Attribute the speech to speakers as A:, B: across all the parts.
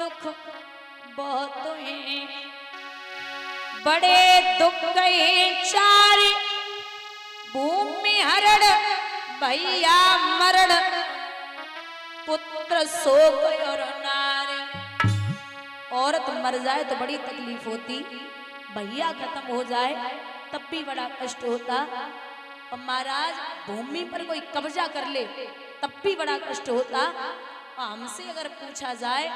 A: दुख बहुत हैं, बड़े दुख गए चार, भूमि हरण भैया मरण, पुत्र शोक और नारी। औरत मर जाए तो बड़ी तकलीफ होती, भैया खत्म हो जाए तब भी बड़ा कष्ट होता, और महाराज भूमि पर कोई कब्जा कर ले तब भी बड़ा कष्ट होता। हमसे अगर पूछा जाए,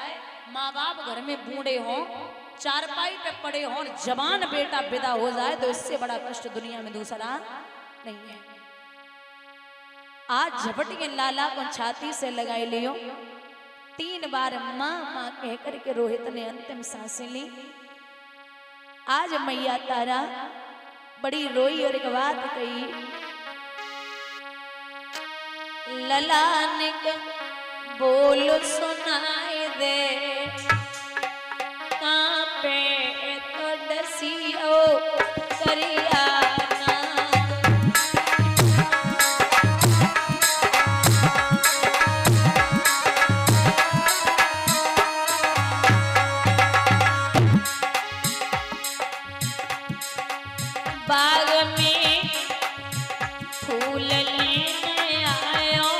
A: माँ बाप घर में बूढ़े हों, चारपाई पे पड़े हों, जवान बेटा विदा हो जाए तो इससे बड़ा कष्ट दुनिया में दूसरा नहीं है। आज झपट के लाला को छाती से लगाई लियो, 3 बार माँ माँ कह करके रोहित ने अंतिम सांसें ली। आज मैया तारा बड़ी रोई और एक बात कही, ललान के बोल सुनाई दे, कांपे तो डसियो करिया बाग में फूल लेने आयो,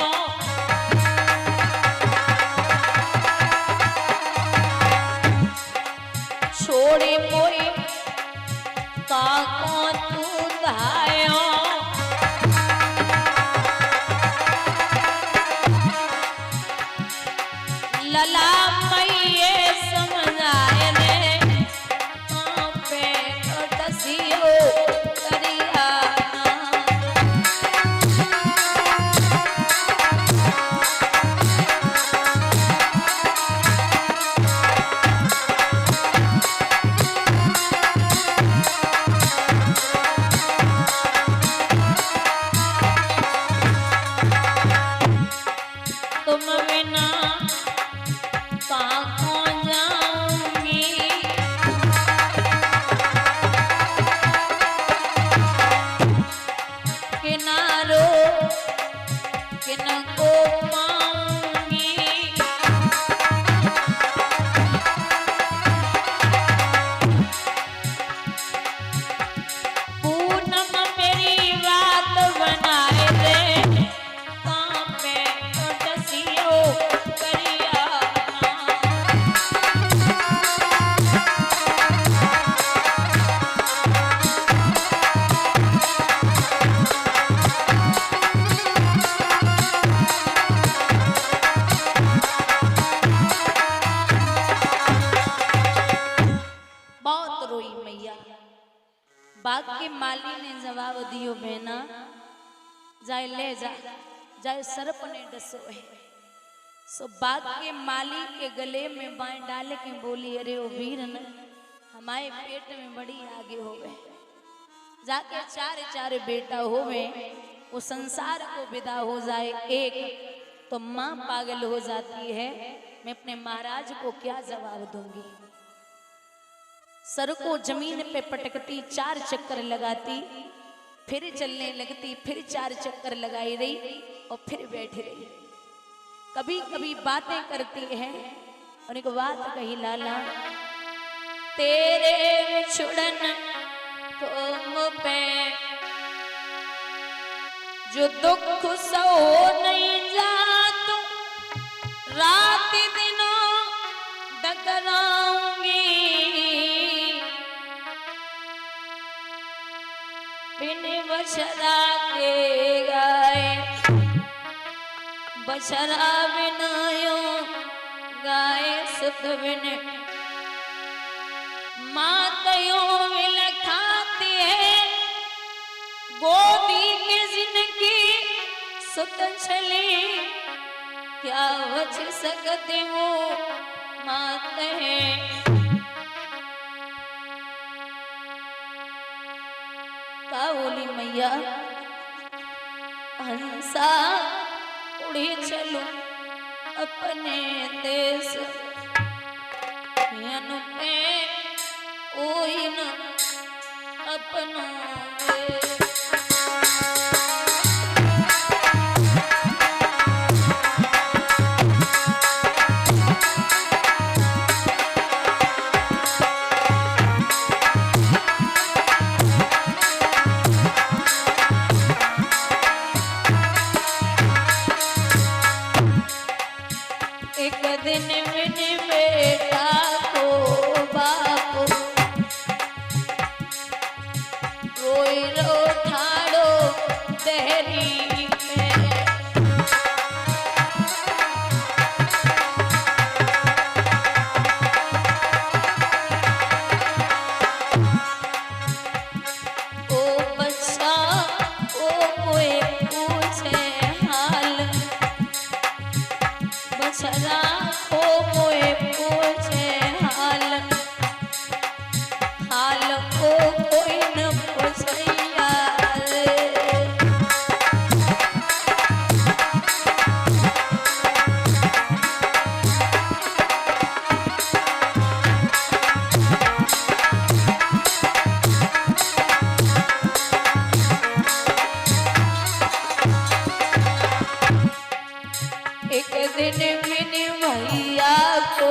A: छोड़े कोई काको तू धायो, लला मैये समझाए दे, पे तो डसियो करिया तुम बिना काको जाऊंगी, किनारो किनको पाऊंगी, पूनम मेरी बात बनाए दे, कांपे तो डसियो करिया बहुत रोई मैया। बाग के माली ने जवाब दियो, बहना जाए ले जा, जाए सर्प ने डसो है। सो बाग के माली के गले में बाएं डाले के बोली, अरे ओ वीर न हमारे पेट में बड़ी आगे हो गए, जाके 4 बेटा हो गए, वो संसार को विदा हो जाए एक तो माँ पागल हो जाती है, मैं अपने महाराज को क्या जवाब दूंगी। सर को जमीन पे पटकती, 4 चक्कर लगाती, फिर चलने लगती, फिर 4 चक्कर लगाई रही और फिर बैठी रही। कभी कभी बातें करती है और एक बात कही, लाला तेरे छुड़न को पे जो दुख सो नहीं जातो, रात दिनों डगराऊंगी, बिन बछड़ा के गाए, बछड़ा बिनायो गाए सुख बिन, माँ तयो मिल खाती है, गोदी के जिनकी सुत छली, क्या बच सकते वो मात है। का बोली मैया, हंसा उड़ी चलो अपने देश, पे कोई न अपना एक दिन मैंने बेटा को बाप रोई रो ठाड़ो देहरी में ओ बच्चा ओ कोई पूछे हाल बछड़ा ओ कोई पूछे हाल हाल ओ कोई न पूछैया रे एक दिन मैंने भैया को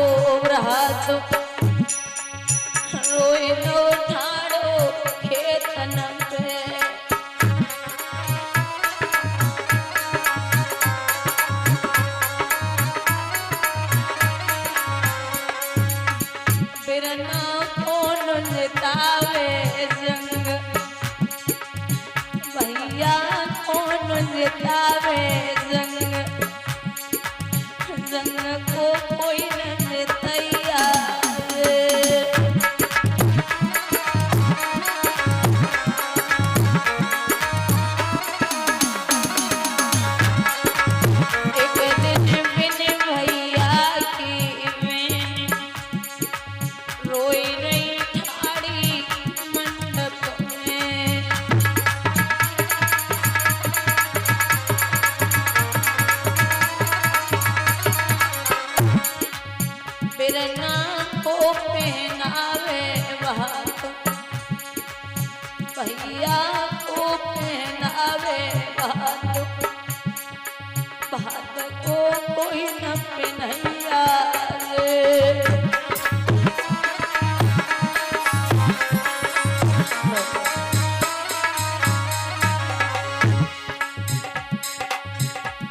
A: रात रोई नो ठाड़ो खेतन पे बिरना कौन जितावे जंग भैया कौन जितावे जंग जंग को कोई न जितैया रे एक दिन मैंने भैया की में रोई रही ठाड़ी मंडप में बिरना को पहनावे बात भैया को पहनावे बात बात को कोई न पहनैया रे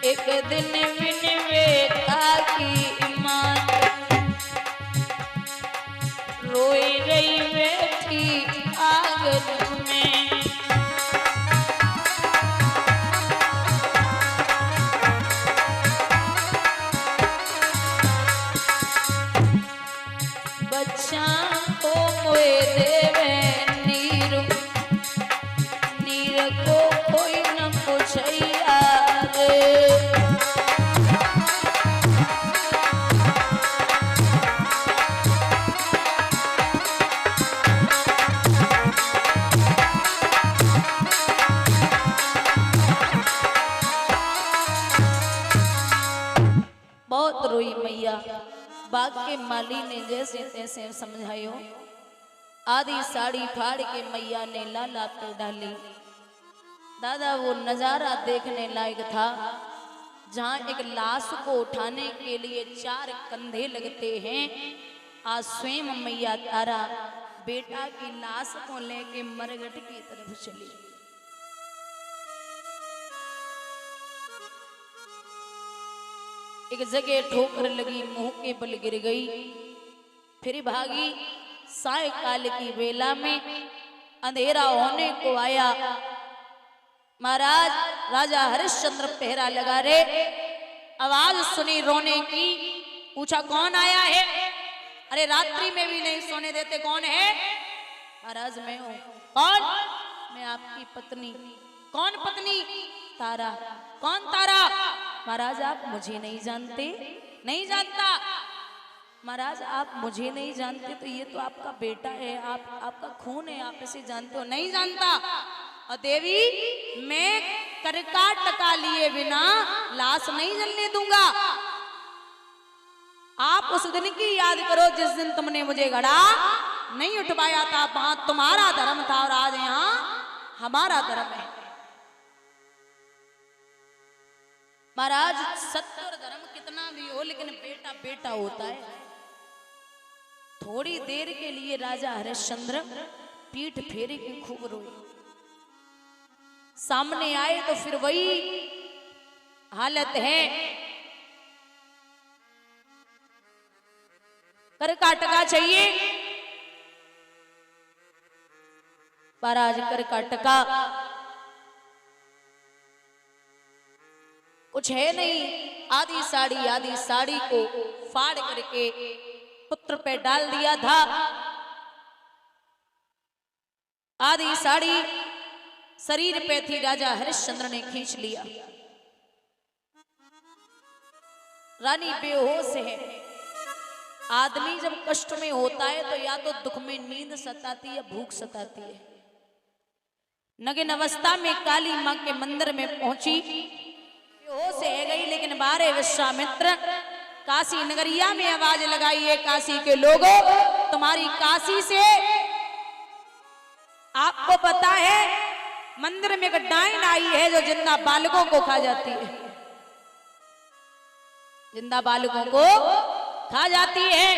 A: एक दिन मैंने बेटा की ईमान रोई रही बैठी आंगन में बच्चा को मोए देवे नीर नीर को कोई न पूछैया रे बहुत रोई मैया बाग के माली ने जैसे तैसे समझायो आधी साड़ी फाड़ के मैया ने लाला पे डाली दादा वो नजारा देखने लायक था जहाँ एक लाश को उठाने के लिए 4 कंधे लगते हैं आज स्वयं मैया तारा बेटा की लाश को लेके मरघट की तरफ चली एक जगह ठोकर लगी मुंह के बल गिर गई फिर भागी सायकाल की बेला में अंधेरा होने को आया महाराज राजा हरिश्चंद्र पहरा लगा रे आवाज सुनी रोने की पूछा कौन आया है अरे रात्रि में भी नहीं सोने देते कौन है महाराज मैं हूं कौन मैं आपकी पत्नी कौन पत्नी तारा कौन तारा महाराज आप मुझे नहीं जानते नहीं जानता महाराज आप मुझे नहीं जानते तो ये तो आपका बेटा है आपका खून है आप इसे जानते हो नहीं जानता और देवी मैं करका टका लिए बिना लाश नहीं जलने दूंगा आप उस दिन की याद करो जिस दिन तुमने मुझे घड़ा नहीं उठवाया था वहां तुम्हारा धर्म था और आज यहाँ हमारा धर्म है महाराज सत्य और धर्म कितना भी हो लेकिन बेटा बेटा होता है थोड़ी देर के लिए राजा हरिश्चंद्र पीठ फेरे के खूब रोए सामने आए तो फिर वही हालत है कर का टका चाहिए, पर आज कर का टका कुछ है नहीं। आधी साड़ी को फाड़ करके पुत्र पे डाल दिया था। आधी साड़ी शरीर पे थी, राजा हरिश्चंद्र ने खींच लिया। रानी बेहोश है। आदमी जब कष्ट में होता है तो या तो दुख में नींद सताती है, भूख सताती है। नगिन अवस्था में काली मां के मंदिर में पहुंची, बेहोश है गई। लेकिन बारे विश्वामित्र काशी नगरिया में आवाज लगाई है, काशी के लोगों, तुम्हारी काशी से आपको पता है मंदिर में एक डाइन आई है जो जिंदा बालकों को खा जाती है, जिंदा बालकों को खा जाती है।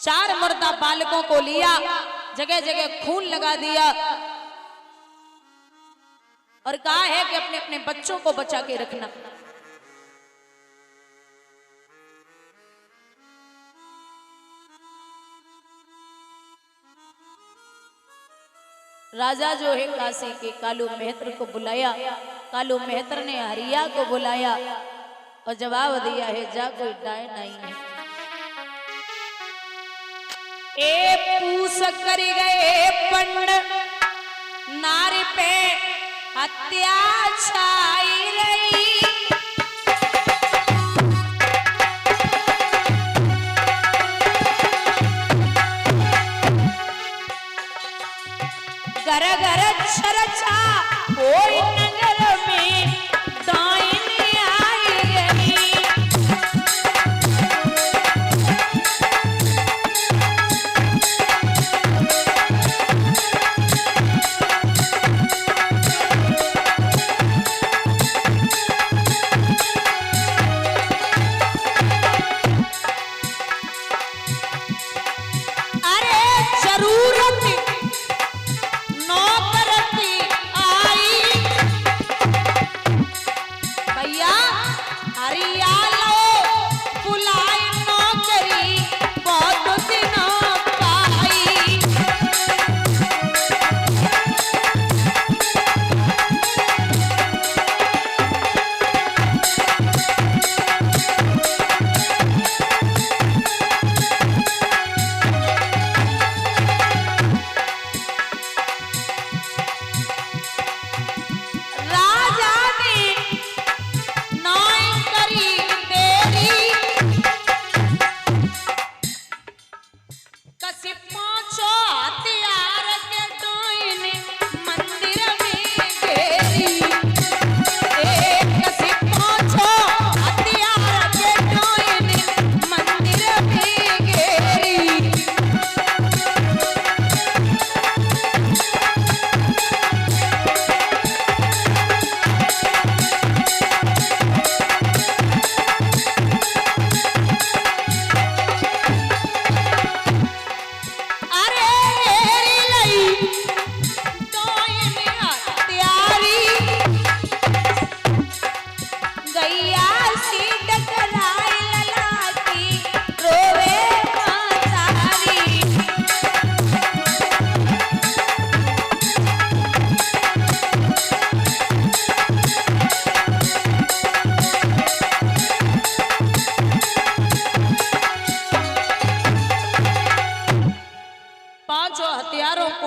A: 4 मुर्दा बालकों को लिया, जगह जगह खून लगा दिया और कहा है कि अपने अपने बच्चों को बचा के रखना। राजा जो है काशी के कालू मेहतर को बुलाया। कालू मेहतर ने हरिया को बुलाया और जवाब दिया है, जा कोई डाय नहीं है। ए पूस कर गए पंड नारी पे हत्या छाई रही। घर घर चर्चा कोई नगर में डाइन आई गई।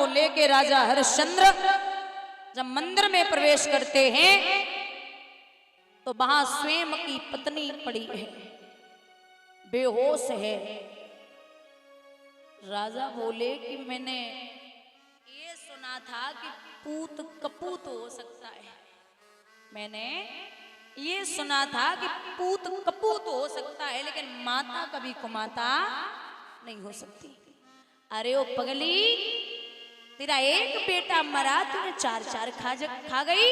A: लेके राजा हरिश्चंद्र जब मंदिर में प्रवेश करते हैं तो वहां स्वयं की पत्नी पड़ी है, बेहोश है। राजा बोले कि मैंने ये सुना था कि पूत कपूत हो सकता है, मैंने ये सुना था कि पूत कपूत हो सकता है, लेकिन माता कभी कुमाता नहीं हो सकती। अरे ओ पगली, तेरा एक बेटा मरा, तूने 4-4 खा गई।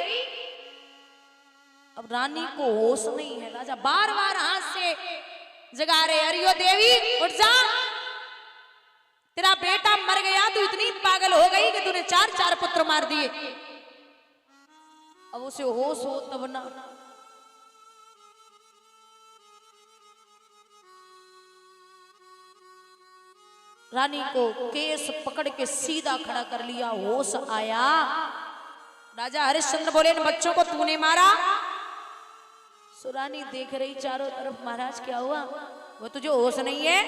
A: अब रानी को होश नहीं है। राजा बार बार हाथ से जगा रहे, अरियो देवी उठ जा, तेरा बेटा मर गया, तू इतनी पागल हो गई कि तूने 4-4 पुत्र मार दिए। अब उसे होश हो तब ना। रानी को केस पकड़ के सीधा खड़ा कर लिया, होश आया। राजा हरिश्चंद्र बोले, इन बच्चों को तूने मारा? सुरानी देख रही चारों तरफ, महाराज क्या हुआ? वो तुझे होश नहीं है?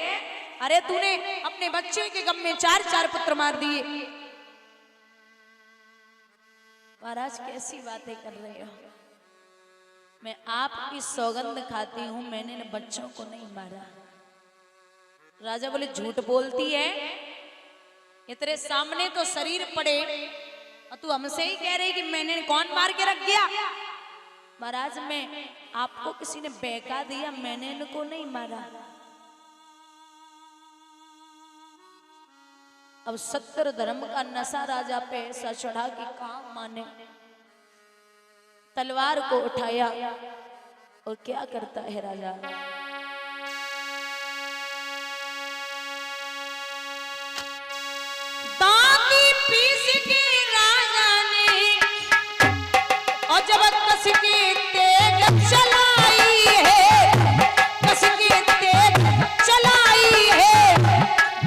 A: अरे तूने अपने बच्चे के गम में 4 पुत्र मार दिए। महाराज कैसी बातें कर रहे हो? मैं आपकी सौगंध खाती हूं, मैंने इन बच्चों को नहीं मारा। राजा बोले, झूठ बोलती है? ये तेरे सामने तो शरीर पड़े और तू हमसे ही कह रही कि मैंने कौन मार के रख दिया? महाराज, मैं आपको किसी ने बहका दिया, मैंने इनको नहीं मारा। अब सत्य धर्म का नशा राजा पे ऐसा चढ़ा कि काम माने। तलवार को उठाया और क्या करता है राजा? दांती पीस के राजा ने और जब कस के तेग चलाई है, कस के तेग चलाई है,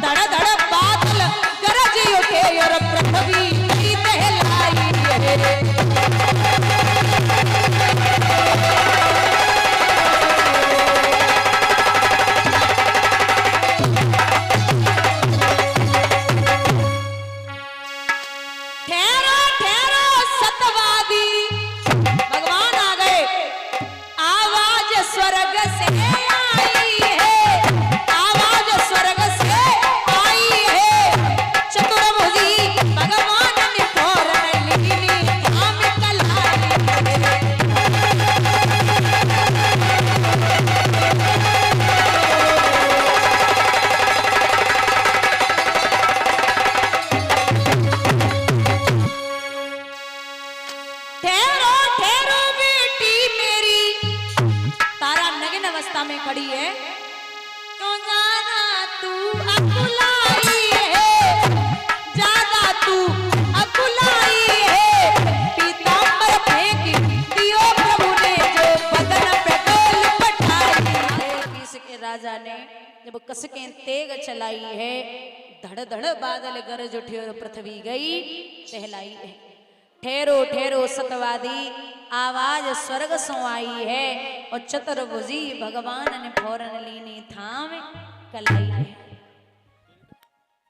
A: धड़ धड़ बादल गरज उठे और पृथ्वी की दहलाई है। में खड़ी है, क्यों जाना तू अकुलाई है, ज्यादा तू अकुलाई है, पीतांबर फेंक दियो प्रभु ने जो बदन पे डोल पठाई। इसके राजा ने जब कसके तेग चलाई है, धड़ धड़ बादल गरज उठे और पृथ्वी गई सहलाई है। ठहरो ठहरो सतवादी, आवाज स्वर्ग सो आई है, और चतुर्भुजी भगवान ने फौरन लीनी थाम कलाई है।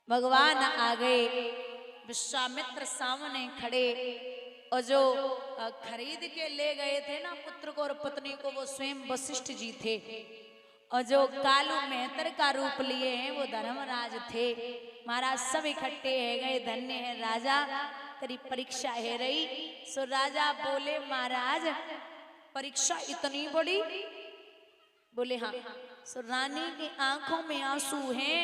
A: भगवान आ गए, विश्वामित्र सामने खड़े, और जो खरीद के ले गए थे ना पुत्र को और पत्नी को, वो स्वयं वशिष्ठ जी थे, और जो कालू मेहतर का रूप लिए हैं वो धर्मराज थे। महाराज सब इकट्ठे है गए, धन्य है राजा तेरी परीक्षा है रही। सो राजा बोले, महाराज परीक्षा इतनी बड़ी? बोले हाँ। सो रानी की आंखों में आंसू हैं,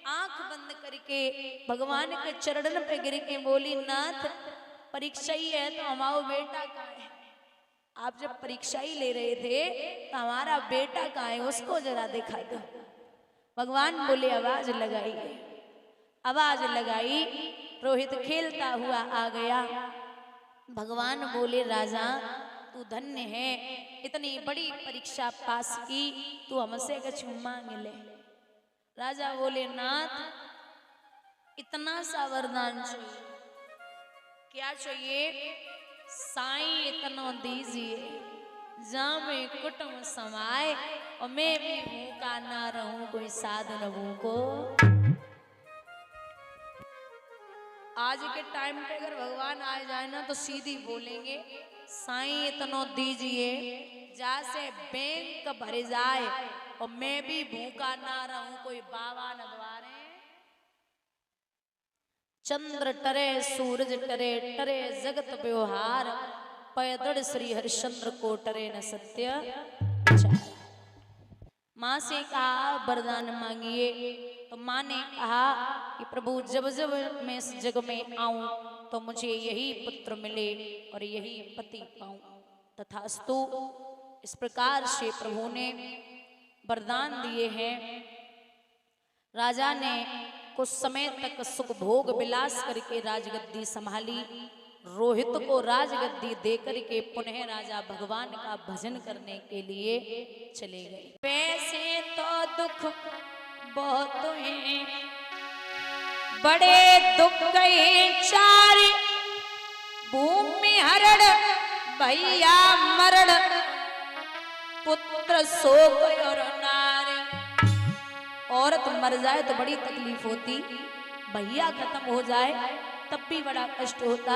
A: आंख बंद करके भगवान के चरणन पे गिर के बोली, नाथ परीक्षा ही है तो हमारा बेटा कहाँ है? आप जब परीक्षा ही ले रहे थे तो हमारा बेटा कहाँ है, उसको जरा दिखा दो। भगवान बोले, आवाज लगाई। आवाज लगाई, रोहित खेलता हुआ आ गया। भगवान बोले, राजा तू धन्य है, इतनी बड़ी परीक्षा पास की, तू हमसे कुछ मांग ले। राजा बोले, नाथ इतना सा वरदान चाहिए। क्या चाहिए? साईं इतना दीजिए जहाँ में कुटुंब समाए और मैं भी भूखा ना रहूं, कोई साधन भूखो। आज के टाइम पे अगर भगवान आ जाए ना तो सीधी बोलेंगे, साईं इतना दीजिए जैसे बैंक भर जाए और मैं भी भूखा ना रहूं, कोई बाबा न द्वारे। चंद्र टरे सूरज टरे, टरे जगत व्यवहार, पैदड़ श्री हरिश्चंद्र को टरे न सत्य विचार। माँ से कहा वरदान मांगिए, तो माँ ने कहा कि प्रभु जब जब मैं इस जग में आऊं तो मुझे यही पुत्र मिले और यही पति पाऊं। तथास्तु इस प्रकार से प्रभु ने वरदान दिए हैं। राजा ने कुछ समय तक सुख भोग विलास करके राजगद्दी संभाली। रोहित को राजगद्दी देकर के पुनः राजा भगवान का भजन करने के लिए चले गए। पैसे तो दुख बहुत हैं, बड़े दुख गए चार भूमि हरण भैया मरण पुत्र शोक और नारी। औरत मर जाए तो बड़ी तकलीफ होती, भैया खत्म हो जाए तब भी बड़ा कष्ट होता,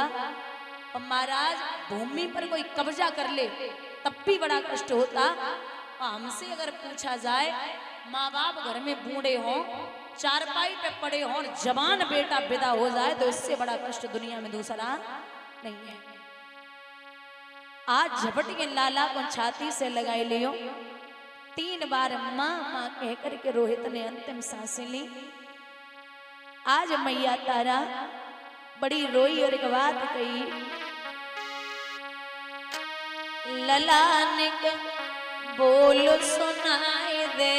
A: और महाराज भूमि पर कोई कब्जा कर ले तब भी बड़ा कष्ट होता। हमसे अगर पूछा जाए माँ बाप घर में बूढ़े हों, चारपाई पे पड़े हों, जवान बेटा विदा हो जाए तो इससे बड़ा कष्ट दुनिया में दूसरा नहीं है। आज झपट के लाला को छाती से लगाई लियो, 3 बार माँ माँ कह करके रोहित ने अंतिम सांसें ली। आज मैया तारा बड़ी रोई और एक बात कही, ललान के बोल सुनाई दे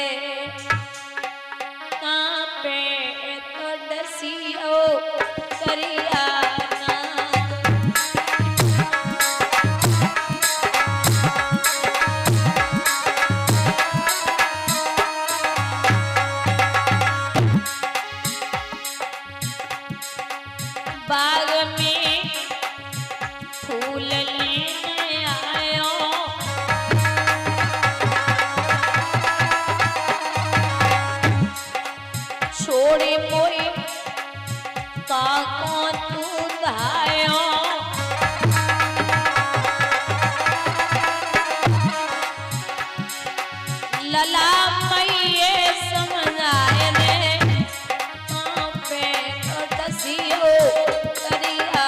A: कांपे तो डसियो करिया बाग में फूल लेने आयो, छोड़े कोई काको तू धायो, लला मैये समझाए दे पे तो डसियो करिया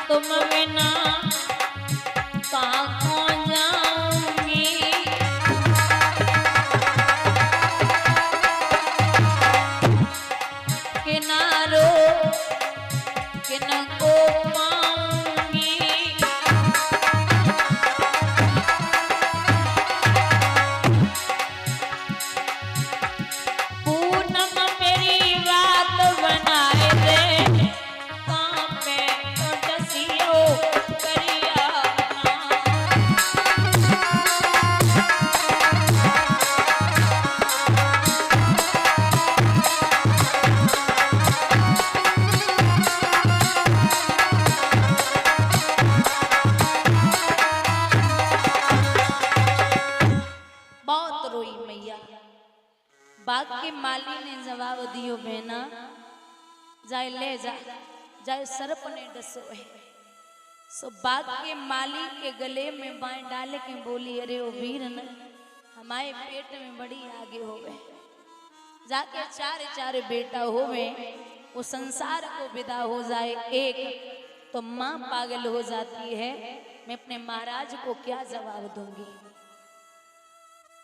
A: तुम बिना काको जाऊंगी, किनारो किनको पाऊंगी, पूनम मेरी बात बनाए दे कांपे तो डसियो करिया बहुत रोई मैया। बाग के माली ने जवाब दियो, बहना जाए ले जा, जाए सर्प ने डसो है। सो बाग के माली के गले में बाएं डाले के बोली, अरे ओ वीर न हमारे पेट में बड़ी आगे हो गए, जाके 4 बेटा होवे, वो संसार को विदा हो जाए एक तो माँ पागल हो जाती है, मैं अपने महाराज को क्या जवाब दूंगी।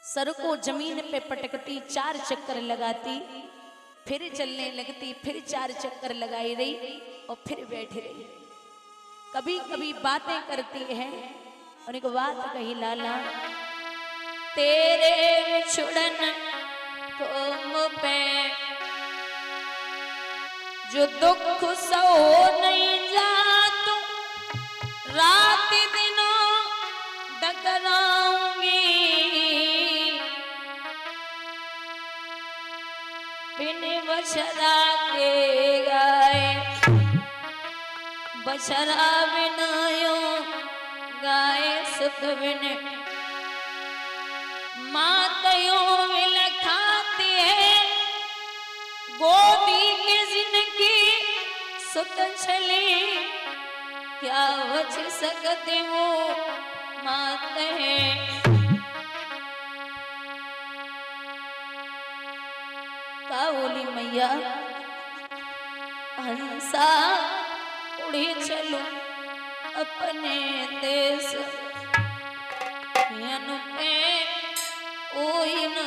A: सर को जमीन पे पटकती, 4 चक्कर लगाती, फिर चलने लगती, फिर 4 चक्कर लगाई रही और फिर बैठी रही। कभी कभी बातें करती है और एक बात कही, लाला तेरे छुड़न को मुँह पे जो दुख सो नहीं जातो, रात दिनों डगराऊंगी, बिन बछड़ा के गाए बछड़ा बिनायो गाए सुख बिन, मातयों मिल खाती है गोदी के जिनकी सुत छली, क्या बच सकती वो मात है। का बोली मैया, हंसा उड़ी चलो अपने देश, पे ओई न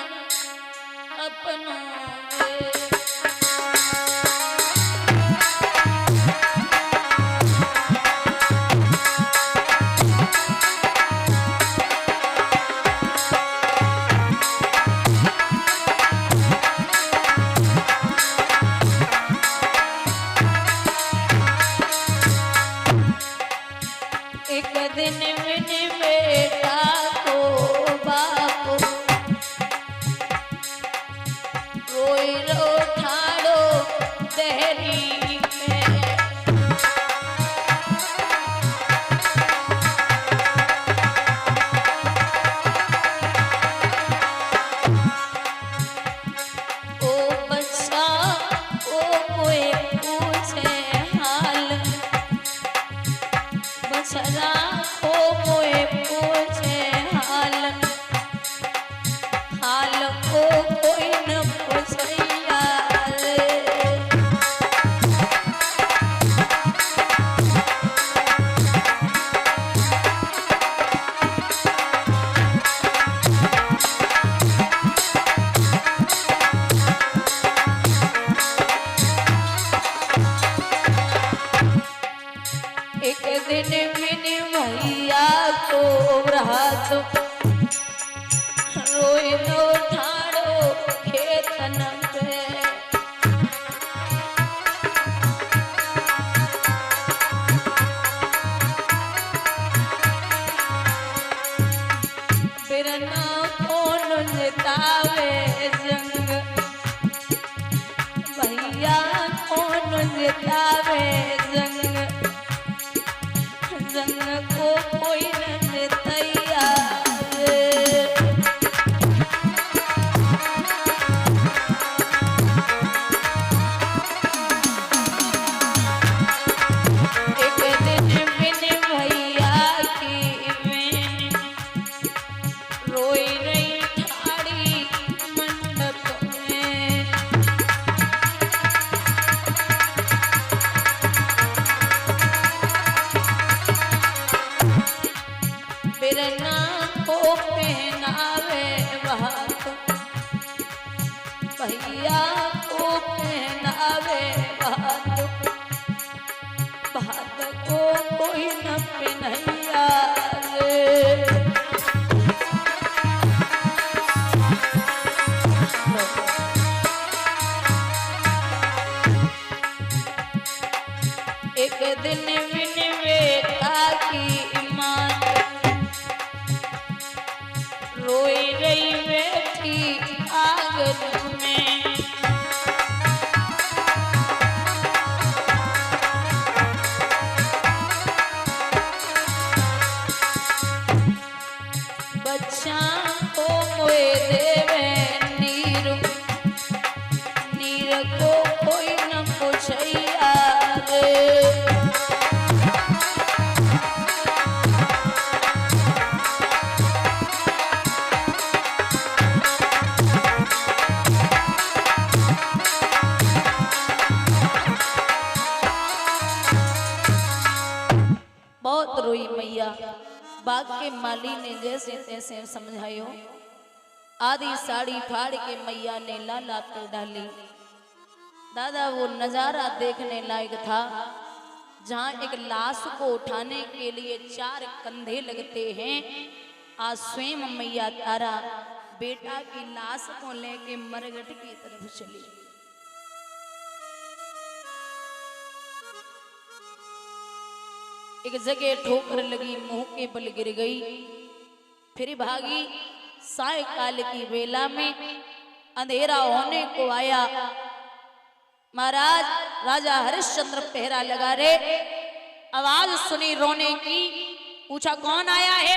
A: अपनों देश। बिरना कौन जितावे जंग, भैया कौन जितावे जंग, जंग को कोई न जितैया बिरना को पहनावे बात, भैया को पहनावे बात, बात को कोई न पहनैया रे। एक दिन विनवेता की मां रोई रही बैठी आंगन में, बच्चा को मोए देवे नीर, नीर को कोई न पूछैया रे। बहुत रोई मैया, बाग के माली ने जैसे तैसे समझायो, आधी साड़ी फाड़ के मैया ने लाला पे डाली। दादा वो नजारा देखने लायक था, जहाँ एक लाश को उठाने के लिए 4 कंधे लगते हैं। आज स्वयं मैया तारा बेटा की लाश को लेके मरघट की तरफ चली। एक जगह ठोकर लगी, मुंह के बल गिर गई, फिर भागी। सायकाल की बेला में अंधेरा होने को आया। महाराज राजा हरिश्चंद्र पहरा लगा रे, आवाज सुनी रोने की, पूछा कौन आया है?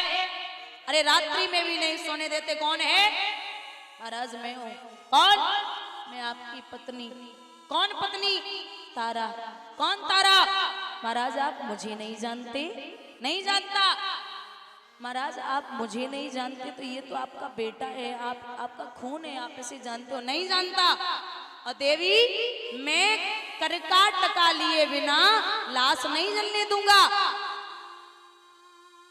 A: अरे रात्रि में भी नहीं सोने देते, कौन है? महाराज मैं हूं। कौन? मैं आपकी पत्नी। कौन पत्नी? तारा। कौन तारा? महाराज आप मुझे नहीं जानते? नहीं जानता। महाराज आप मुझे नहीं जानते तो ये तो आपका बेटा है, आपका खून है, आप इसे जानते हो? नहीं जानता। और देवी मैं करका टका लिए बिना लाश नहीं जलने दूंगा।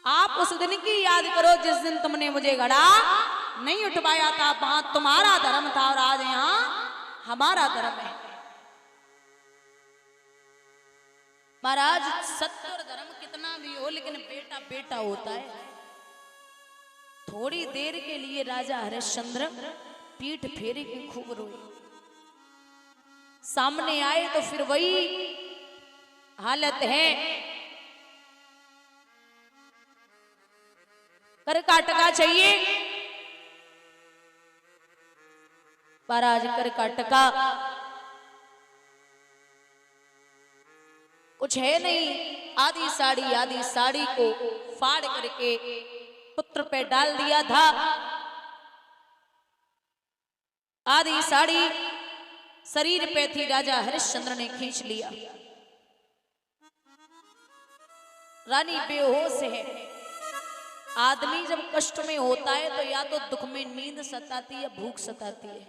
A: आप उस दिन की याद करो जिस दिन तुमने मुझे घड़ा नहीं उठवाया था, वहां तुम्हारा धर्म था और आज यहाँ हमारा धर्म है। महाराज सत्य और धर्म कितना भी हो लेकिन बेटा बेटा होता है। थोड़ी देर के लिए राजा हरिश्चंद्र पीठ फेरे के खूब रोए। सामने आए तो फिर वही हालत है। करका टका चाहिए। महाराज करका टका कुछ है नहीं। आधी साड़ी को फाड़ करके पुत्र पे डाल दिया था। आधी साड़ी शरीर पे थी, राजा हरिश्चंद्र ने खींच लिया। रानी बेहोश है। आदमी जब कष्ट में होता है तो या तो दुख में नींद सताती है या भूख सताती है।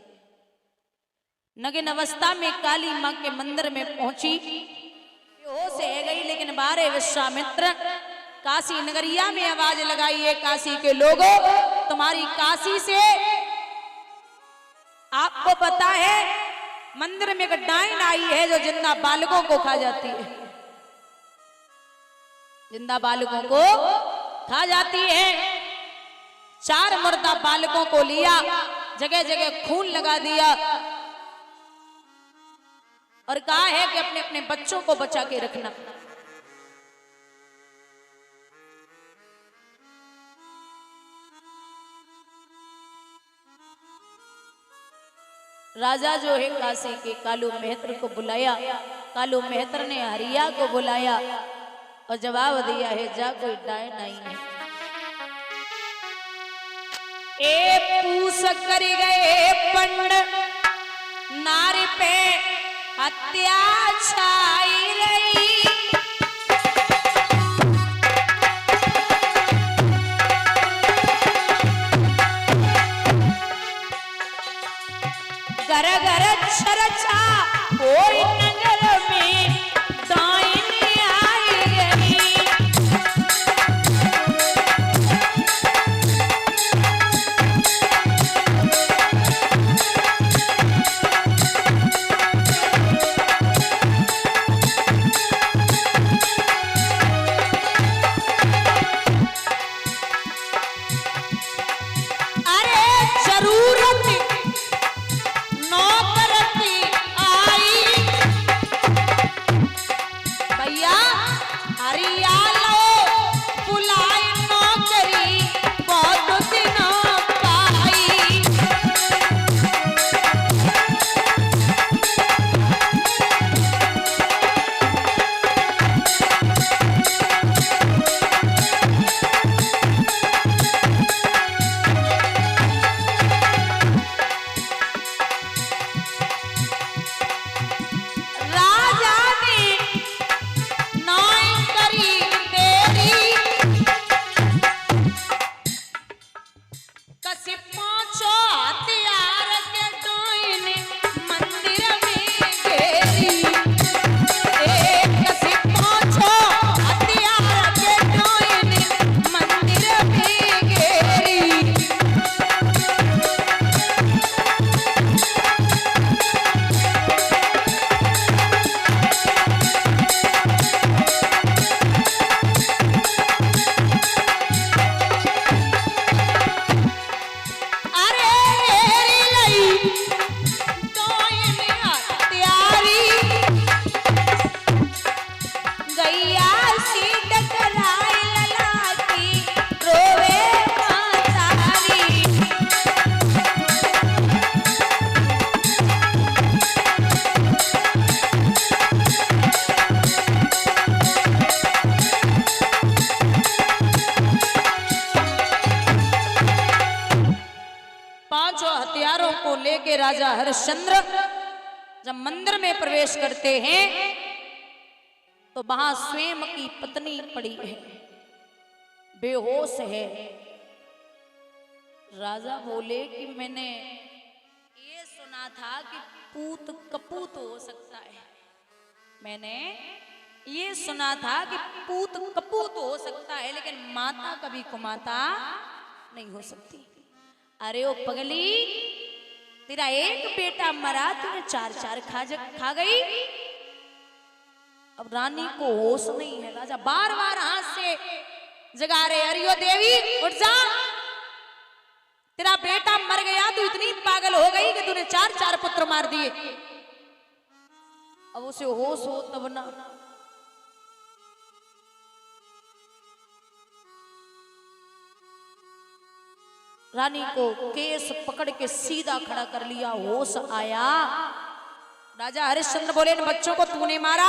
A: नगिन अवस्था में काली मां के मंदिर में पहुंची, बेहोश है गई। लेकिन बारे विश्वामित्र काशी नगरिया में आवाज लगाई है, काशी के लोगों तुम्हारी काशी से आपको पता है मंदिर में एक डाइन आई है जो जिंदा बालकों को खा जाती है। जिंदा बालकों को खा जाती है। 4 मुर्दा बालकों को लिया, जगह जगह खून लगा दिया और कहा है कि अपने अपने बच्चों को बचा के रखना। राजा जो है काशी के कालू मेहतर को बुलाया। कालू मेहतर ने हरिया को बुलाया और जवाब दिया है जा कोई डाय नहीं है। ए पूस कर गए पंड नारी पे हत्या छाई रही। घर घर चर्चा कोई नगर में डायनी आई गई। लेके राजा हरिश्चंद्र जब मंदिर में प्रवेश करते हैं तो वहां स्वयं की पत्नी पड़ी है, बेहोश है। राजा बोले कि मैंने ये सुना था कि पूत कपूत हो सकता है, मैंने ये सुना था कि पूत कपूत हो सकता है, लेकिन माता कभी कुमाता नहीं हो सकती। अरे ओ पगली, तेरा एक बेटा मरा, तूने चार चार खा गई। अब रानी को होश नहीं है। राजा बार बार हाथ से जगा रहे, अरियो देवी उठ जा, तेरा बेटा मर गया, तू इतनी पागल हो गई कि तूने चार चार पुत्र मार दिए। अब उसे होश हो तब ना। रानी को केस पकड़ के सीधा खड़ा कर लिया, होश आया। राजा हरिश्चंद्र बोले, इन बच्चों को तूने मारा?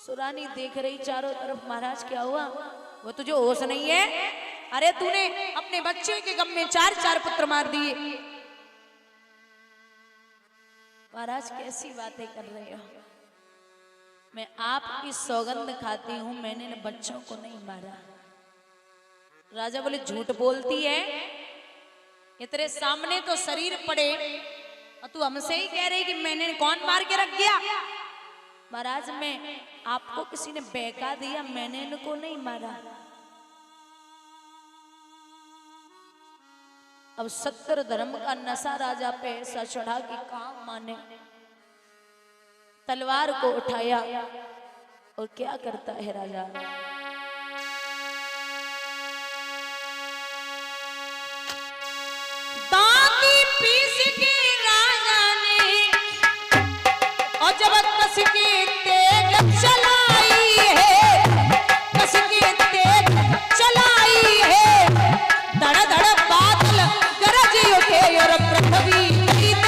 A: सुरानी देख रही चारों तरफ, महाराज क्या हुआ? वो तुझे होश नहीं है? अरे तूने अपने बच्चे के गम में चार चार पुत्र मार दिए। महाराज कैसी बातें कर रहे हो? मैं आपकी सौगंध खाती हूं, मैंने इन बच्चों को नहीं मारा। राजा बोले, झूठ बोलती है, ये तेरे सामने तो शरीर पड़े और तू हमसे ही कह रही कि मैंने कौन मार के रख दिया? महाराज मैं आपको किसी ने बहका दिया, मैंने इनको नहीं मारा। अब सत्य धर्म का नशा राजा पे ऐसा चढ़ा कि काम माने। तलवार को उठाया और क्या करता है राजा, जब कस की तेज चलाई है, कस की तेज चलाई है, धड़ धड़ बादल गरज उठे और पृथ्वी जीत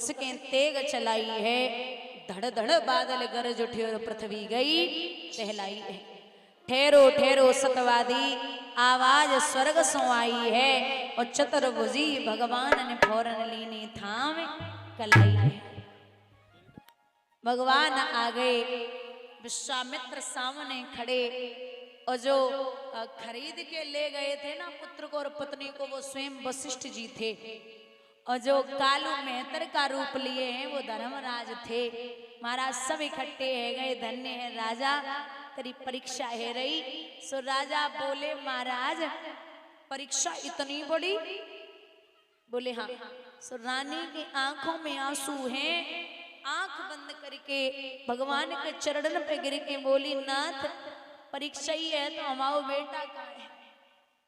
A: कसके तेग चलाई है, धड़ धड़ बादल गरज उठे और पृथ्वी गई टहलाई है। ठहरो ठहरो सतवादी आवाज स्वर्ग सो आई है, और चतुर्भुजी भगवान ने फौरन लीनी थाम कलाई है। भगवान आ गए, विश्वामित्र सामने खड़े, और जो खरीद के ले गए थे ना पुत्र को और पत्नी को, वो स्वयं वशिष्ठ जी थे। और जो कालू मेहतर का रूप लिए हैं वो धर्मराज थे। महाराज सब इकट्ठे है गए, धन्य है राजा तेरी परीक्षा है रही। सो राजा बोले महाराज परीक्षा इतनी बड़ी? बोले हाँ। सो रानी की आंखों में आंसू हैं, आंख बंद करके भगवान के चरणन पे गिर के बोली नाथ परीक्षा ही है तो हमारा बेटा कहाँ है?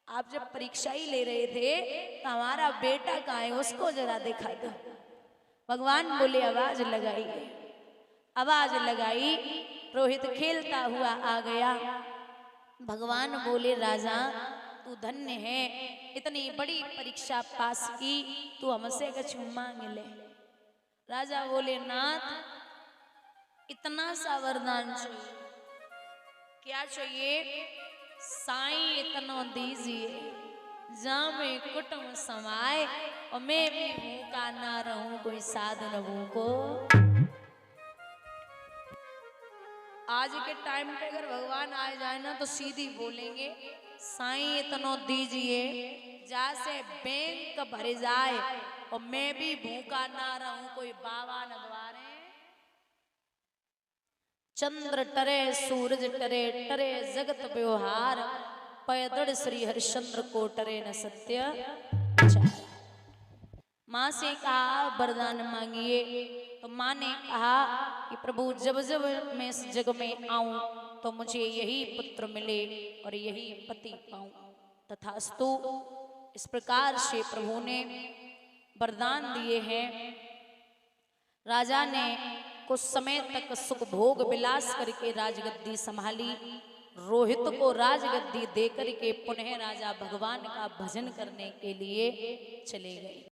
A: आप जब परीक्षा ही ले रहे थे तो हमारा बेटा कहाँ है, उसको जरा दिखा दो। भगवान बोले आवाज लगाई, आवाज लगाई, रोहित खेलता हुआ आ गया। भगवान बोले राजा तू धन्य है, इतनी बड़ी परीक्षा पास की, तू हमसे कुछ मांग ले। राजा बोले नाथ इतना सा वरदान चाहिए। क्या चाहिए? साईं इतना दीजिए जहाँ में कुटुंब समाए, और मैं भी भूखा ना रहूं, कोई साध रहूं को। आज के टाइम पे अगर भगवान आ जाए ना तो सीधी बोलेंगे साईं इतना दीजिए जहाँ से बैंक भर जाए, और मैं भी भूखा ना रहूं, कोई बाबा न द्वारे। चंद्र टरे सूरज टरे, टरे जगत व्यवहार, पैदड़ श्री हरिश्चंद्र को टरे न सत्य। माँ से कहा वरदान मांगिए, तो माँ ने कहा कि प्रभु जब जब मैं इस जग में आऊं तो मुझे यही पुत्र मिले और यही पति पाऊं। तथास्तु इस प्रकार से प्रभु ने वरदान दिए हैं। राजा ने कुछ समय तक सुख भोग विलास करके राजगद्दी संभाली। रोहित को राजगद्दी देकर के पुनः राजा भगवान का भजन करने के लिए चले गए।